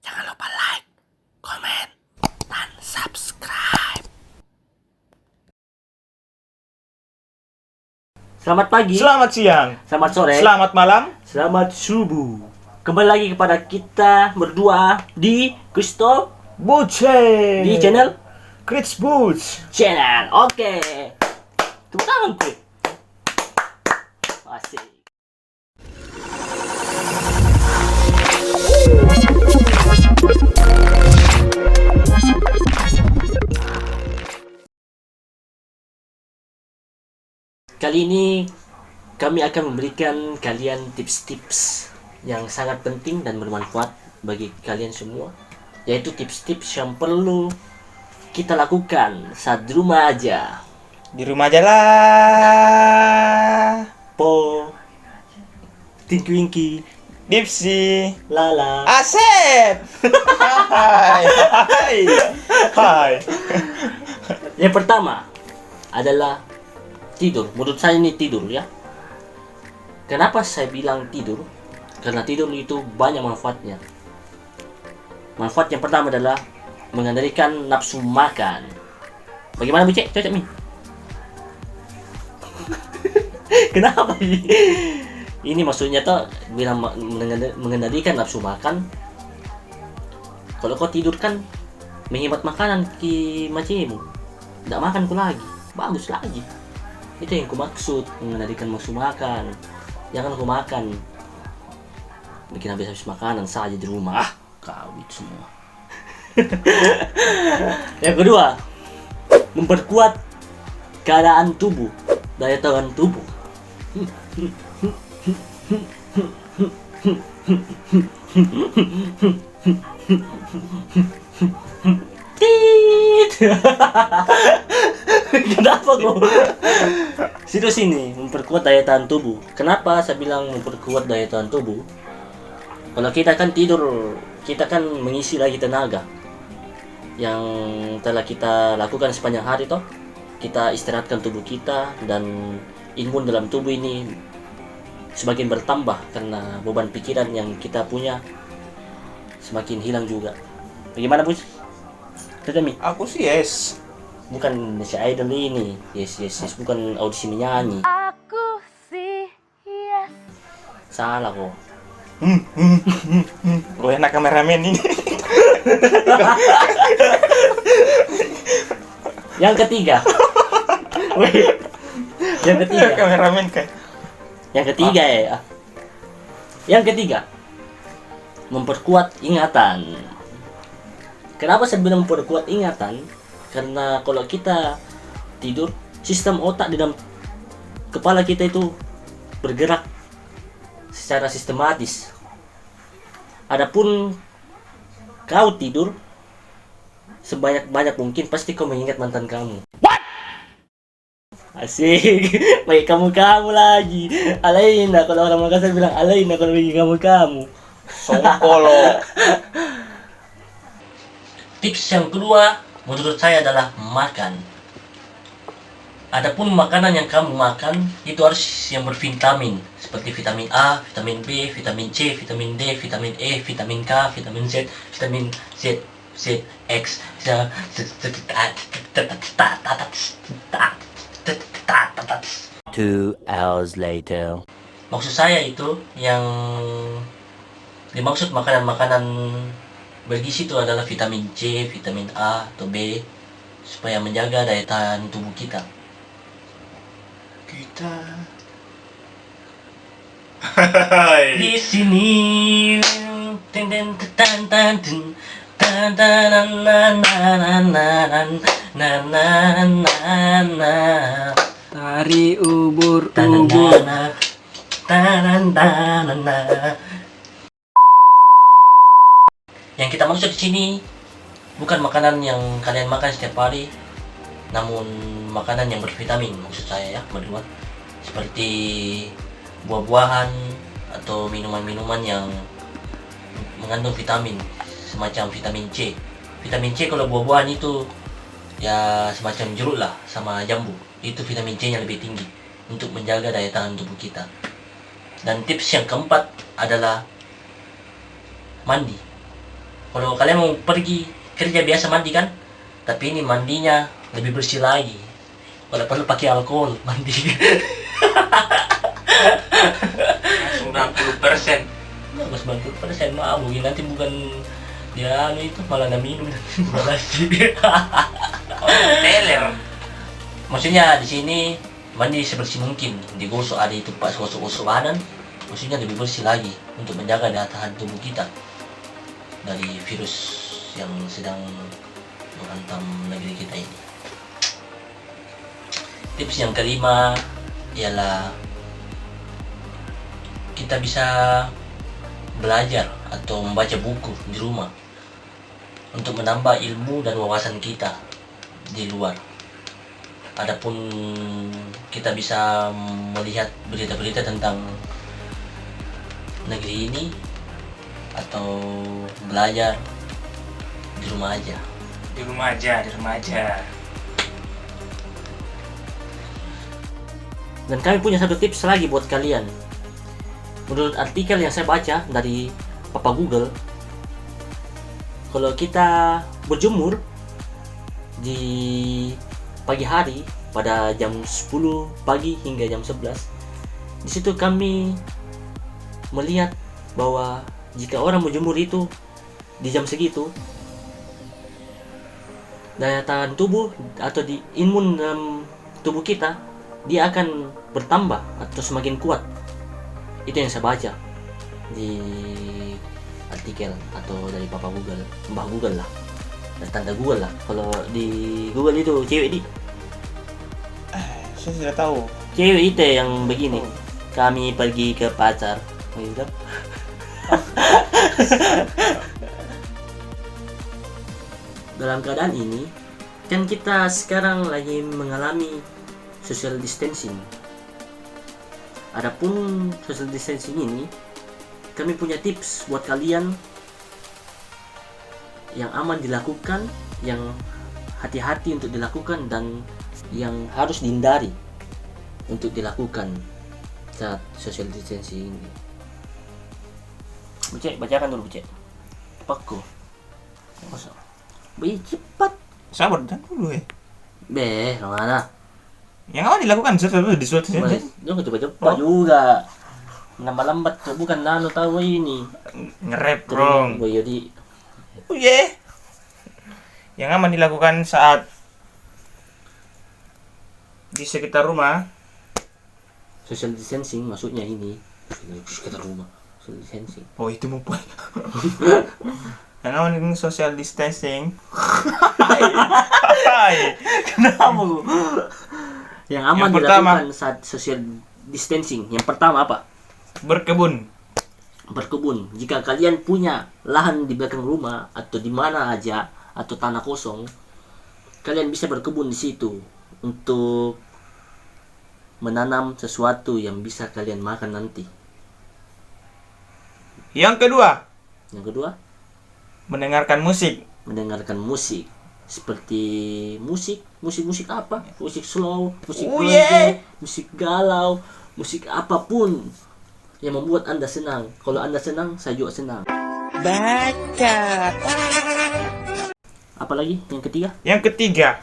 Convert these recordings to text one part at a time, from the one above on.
Jangan lupa like, komen, dan subscribe. Selamat pagi, Selamat siang, selamat sore, selamat malam. selamat subuh. Kembali lagi kepada kita berdua di Kristo Buce di channel Chris Boots. Oke. Tepuk tangan gue. Asik. Kali ini kami akan memberikan kalian tips-tips yang sangat penting dan bermanfaat bagi kalian semua, yaitu tips-tips yang perlu kita lakukan saat di rumah aja. Di rumah aja lah. Po, Tinky Winky, Dipsy, Lala. Asep. Hai, hai, hai. Yang pertama adalah tidur. Menurut saya ini tidur ya. Kenapa saya bilang tidur? Karena tidur itu banyak manfaatnya. Manfaat yang pertama adalah mengendalikan nafsu makan. Bagaimana Bu Cek? Cocok Mi? Kenapa Mi? Ini maksudnya tuh bilang mengendalikan nafsu makan. Kalau kau tidur kan menghemat makanan ki macemu. Tidak makan ku lagi. Bagus lagi. Itu yang ku maksud, mengendalikan nafsu makan. Jangan ku makan bikin habis makanan saja di rumah. Kawit semua. Yang kedua, memperkuat keadaan tubuh, daya tahan tubuh. Tit. Kenapa kok? Serius ini, memperkuat daya tahan tubuh. Kenapa saya bilang memperkuat daya tahan tubuh? Kalau kita kan tidur, kita kan mengisi lagi tenaga yang telah kita lakukan sepanjang hari toh. Kita istirahatkan tubuh kita dan imun dalam tubuh ini semakin bertambah karena beban pikiran yang kita punya semakin hilang juga. Bagaimana Bus? Tetemi? Aku sih yes. Bukan si idol ini. Yes, bukan audisi menyanyi. Aku sih yes. Salah kok. Gue enak kameramen ini. Yang ketiga. Wih. Yang ketiga. Kameramen kan. Yang ketiga ya. Yang ketiga, memperkuat ingatan. Kenapa saya bilang memperkuat ingatan? Karena kalau kita tidur, sistem otak di dalam kepala kita itu bergerak secara sistematis. Adapun kau tidur, sebanyak-banyak mungkin pasti kau mengingat mantan kamu. Asik, baik kamu lagi. Alaina, kalau orang Makassar bilang alaina kalau bagi kamu. Songkolo. Tips yang kedua menurut saya adalah makan. Adapun makanan yang kamu makan itu harus yang bervitamin seperti vitamin A, vitamin B, vitamin C, vitamin D, vitamin E, vitamin K, vitamin Z, vitamin Z, X, 2 hours later. Maksud saya itu yang dimaksud makanan-makanan bergizi itu adalah vitamin C, vitamin A atau B supaya menjaga daya tahan tubuh kita. Di sini ten ten tan tan ten tan tan nan nan nan nan nan nan. Hari ubur Tanana, tanana. Yang kita maksud di sini bukan makanan yang kalian makan setiap hari, namun makanan yang bervitamin maksud saya ya, berdua. Seperti buah-buahan atau minuman-minuman yang mengandung vitamin, semacam vitamin C. Vitamin C kalau buah-buahan itu ya semacam jeruk lah sama jambu. Itu vitamin C yang lebih tinggi untuk menjaga daya tahan tubuh kita. Dan tips yang keempat adalah mandi. Kalau kalian mau pergi kerja biasa mandi kan, tapi ini mandinya lebih bersih lagi. Kalau perlu pakai alkohol mandi. 90%. Bagus 90% mabuk nanti bukan dia itu malah nggak minum malah lagi. Teler. Maksudnya di sini mandi sebersih mungkin, digosok ada itu pas gosok-gosok badan, maksudnya lebih bersih lagi untuk menjaga daya tahan tubuh kita dari virus yang sedang menghantam negeri kita ini. Tips yang kelima ialah kita bisa belajar atau membaca buku di rumah untuk menambah ilmu dan wawasan kita di luar. Adapun kita bisa melihat berita-berita tentang negeri ini atau belajar di rumah aja. Di rumah aja. Dan kami punya satu tips lagi buat kalian. Menurut artikel yang saya baca dari Papa Google, kalau kita berjemur di pagi hari pada jam 10 pagi hingga jam 11, di situ kami melihat bahwa jika orang berjemur itu di jam segitu, daya tahan tubuh atau di imun dalam tubuh kita dia akan bertambah atau semakin kuat. Itu yang saya baca di artikel atau dari Papa Google, Mbah Google lah, dan tanda Google lah. Kalau di Google itu cewek Saya tidak tahu. cewek itu yang begini. Kami pergi ke pasar, gitu. Dalam keadaan ini kan kita sekarang lagi mengalami social distancing. Adapun social distancing ini, kami punya tips buat kalian yang aman dilakukan, yang hati-hati untuk dilakukan, dan yang harus dihindari untuk dilakukan saat social distancing ini. Bucek, bacakan dulu Bucek. Pakku. Masa? Bayi cepat. Sabar dan dulu ya. Beh, mana? Yang awal dilakukan setelah di suatu saja. Jangan cepat-cepat juga. Lambat-lambat tuh bukan nano tahu ini. Ngerep bro. Boy, jadi Oh yeah. Yang aman dilakukan saat di sekitar rumah. social distancing maksudnya ini. Sekitar rumah. Social distancing. Oh itu mau yang aman ini social distancing. Kenapa bu? Yang aman Yang pertama. dilakukan saat social distancing. Yang pertama apa? Berkebun. Berkebun. Jika kalian punya lahan di belakang rumah atau di mana aja atau tanah kosong, kalian bisa berkebun di situ untuk menanam sesuatu yang bisa kalian makan nanti. Yang kedua, Mendengarkan musik. musik. Seperti musik apa? Musik slow, musik Oh, reggae, yeah. musik galau, musik apapun yang membuat Anda senang. Kalau Anda senang, saya juga senang. Baca. Apalagi yang ketiga? Yang ketiga,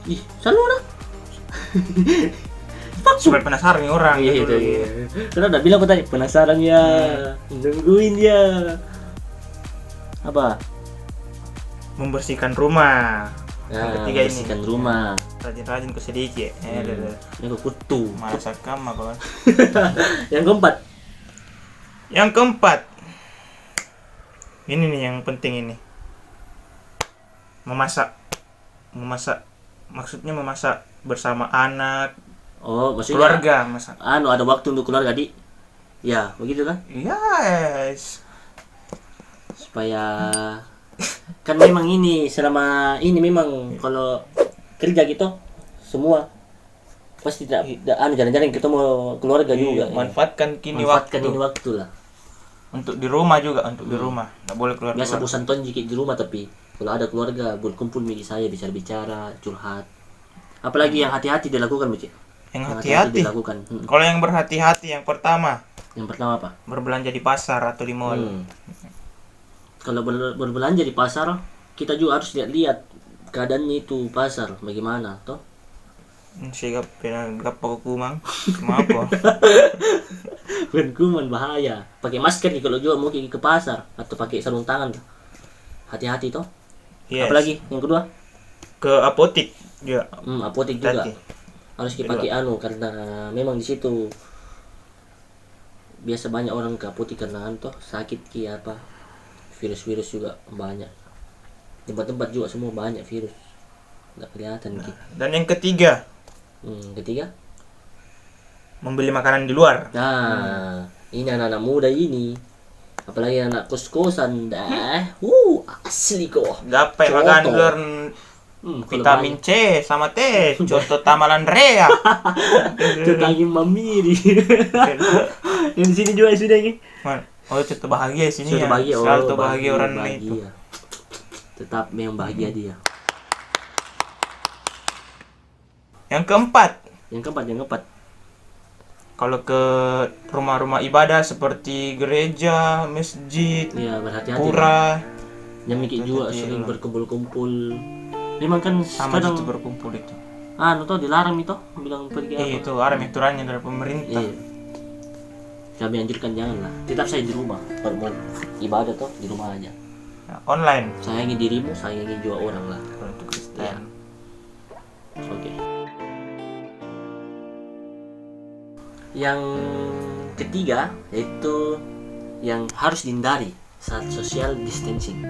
Ih, selalu lah. supaya penasaran nih orang. Iya, gitu. iya. Karena udah bilang aku tadi penasaran ya, nungguin ya. Apa? Membersihkan rumah. Yang ketiga ini. Bersihkan rumah. Rajin-rajin ke sedikit. Yang kutu. Masak kamar kawan. Yang keempat. Yang keempat, ini nih yang penting ini. Memasak. Maksudnya memasak bersama anak, Oh, maksudnya keluarga, masak. ada waktu untuk keluarga, Di. Ya, begitu kan? Yes. Supaya kan memang ini selama ini memang kalau kerja gitu semua pasti tidak jarang-jarang ketemu keluarga juga. Manfaatkan kini Manfaatkan waktu. ini waktu lah. Untuk di rumah juga, untuk di rumah. Nggak boleh keluar. Biasa bosan ton jika di rumah, tapi kalau ada keluarga berkumpul milik saya bicara-bicara, curhat. Apalagi yang hati-hati dilakukan, Buci. Yang hati-hati. dilakukan. Kalau yang berhati-hati, yang pertama, Yang pertama apa? Berbelanja di pasar atau di mall. Kalau berbelanja di pasar, kita juga harus lihat-lihat keadaannya itu pasar bagaimana, toh? Saya gak pakai kumang. Kenapa? Bukan kuman, bahaya. Pakai masker nih kalau juga mau pergi ke pasar atau pakai sarung tangan. Hati-hati toh. Yes. Apalagi yang kedua? Ke apotik juga. Apotik juga. Hati. Harus dipakai karena memang di situ biasa banyak orang ke apotik karena toh sakit apa. Virus-virus juga banyak. Tempat-tempat juga semua banyak virus. Nggak kelihatan ki. Dan yang ketiga, Ketiga? membeli makanan di luar. Nah, ini anak-anak muda ini. Apalagi anak kos-kosan dah. Asli kok. Gapai Contoh. makan di luar Vitamin vitamin C sama T. Contoh Tamalan Rea. Tutangin mamiri. Yang di sini juga sudah ini. Oh, contoh bahagia sini Sudah ya. bahagia. Selalu bahagia orang bahagia. itu. Tetap memang bahagia dia. Yang keempat, Yang keempat. kalau ke rumah-rumah ibadah seperti gereja, masjid, Ya, berhati-hati. pura, Yang mikir juga Hati-hati sering lah. berkumpul-kumpul. Memang kan sama sekarang itu berkumpul itu. toh dilarang itu bilang pergi apa. Itu ada aturannya dari pemerintah. Iya. Kami anjurkan janganlah. Tetap saya di rumah. Kalau mau ibadah toh di rumah aja. Nah, online Sayangi dirimu, sayangi juga orang lah. kalau untuk Kristen. Iya. Oke. Yang ketiga yaitu yang harus dihindari saat social distancing.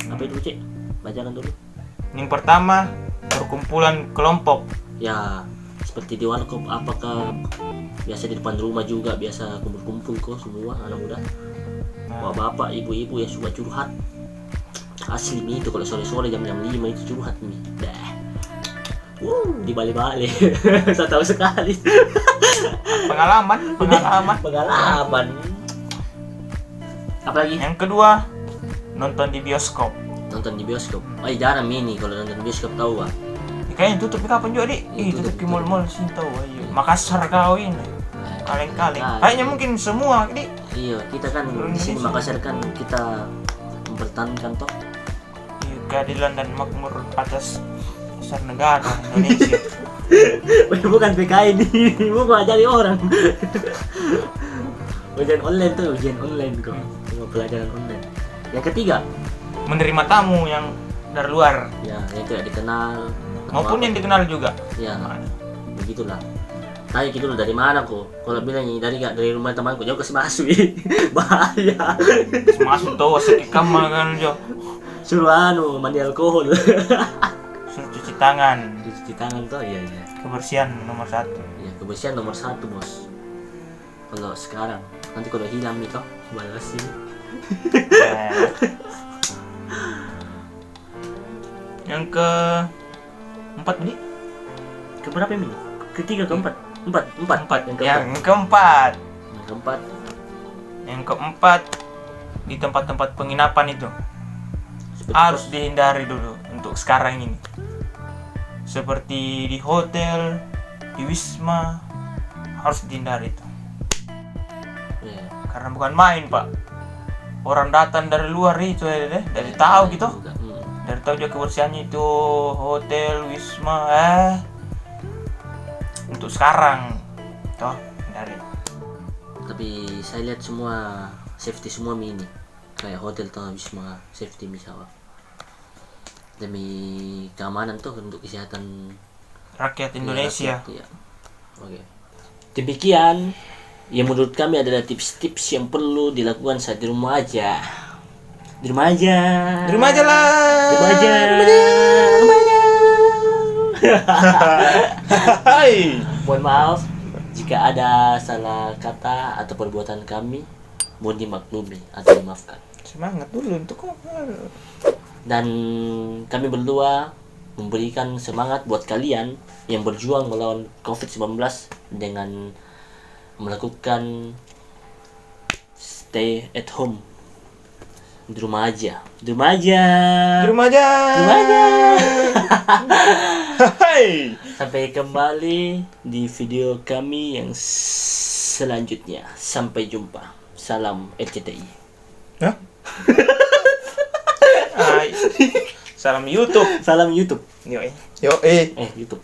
Apa itu, Cek? Bacakan dulu. Yang pertama, perkumpulan kelompok. Ya, seperti di warkop apakah biasa di depan rumah juga biasa kumpul-kumpul kok semua anak muda. Bapak-bapak, ibu-ibu yang suka curhat. Asli nih itu kalau sore-sore jam-jam 5 itu curhat nih. Dah. Di balik-balik. Saya tahu sekali. Pengalaman. Pengalaman. Apalagi Yang kedua, nonton di bioskop. nonton di bioskop. Jarang ini kalau nonton di bioskop tahu ah. Kayaknya tutup kapan juga, Dik? Tutup di mall-mall sih tahu ayo. Makassar kau ini. Kaleng-kaleng. Kayaknya mungkin semua, Dik. Iya, kita kan di sini Makassar kan kita mempertahankan toh. Iya, keadilan dan makmur atas dasar negara Indonesia. Bukan PKI ini, mau ngajari orang. Ujian online kok. Cuma pelajaran online. Yang ketiga, Menerima tamu yang dari luar ya yang tidak dikenal maupun yang dikenal juga. ya begitulah. Tanya gitu dari mana kok? Kalau bilang dari rumah temanku, jauh kasih masuk. Bahaya. Masuk tuh sakit kamar kan jo. Suruh mandi alkohol. Suruh cuci tangan. Cuci tangan tuh, iya. Kebersihan nomor 1. Ya, kebersihan nomor 1, Bos. Kalau sekarang, nanti kalau hilang nih toh, balas sini. Yang keempat ini? Keberapa ini? Ketiga, keempat. Empat. Yang keempat. Yang keempat di tempat-tempat penginapan itu harus dihindari dulu untuk sekarang ini. Seperti di hotel, di wisma harus dihindari itu. Ya. Karena bukan main, Pak. Orang datang dari luar itu dari tahu gitu. Dari tahu juga kebersihannya itu hotel, wisma, untuk sekarang toh dari. Tapi saya lihat semua safety semua mini. Kayak hotel atau wisma safety misalnya. Demi keamanan tuh untuk kesehatan Rakyat Indonesia. Ya. Oke. Demikian yang menurut kami adalah tips-tips yang perlu dilakukan saat di rumah aja. Di rumah aja lah. Hai. Mohon maaf jika ada salah kata atau perbuatan kami, mohon dimaklumi atau dimaafkan. Semangat dulu untuk Dan kami berdua memberikan semangat buat kalian yang berjuang melawan COVID-19 dengan melakukan stay at home Di rumah aja. Di rumah aja. Di rumah aja. Di rumah aja. Hai. Sampai kembali di video kami yang selanjutnya. Sampai jumpa. Salam RCTI. Hah? Hai. Salam YouTube. Salam YouTube. Yo, YouTube. YouTube.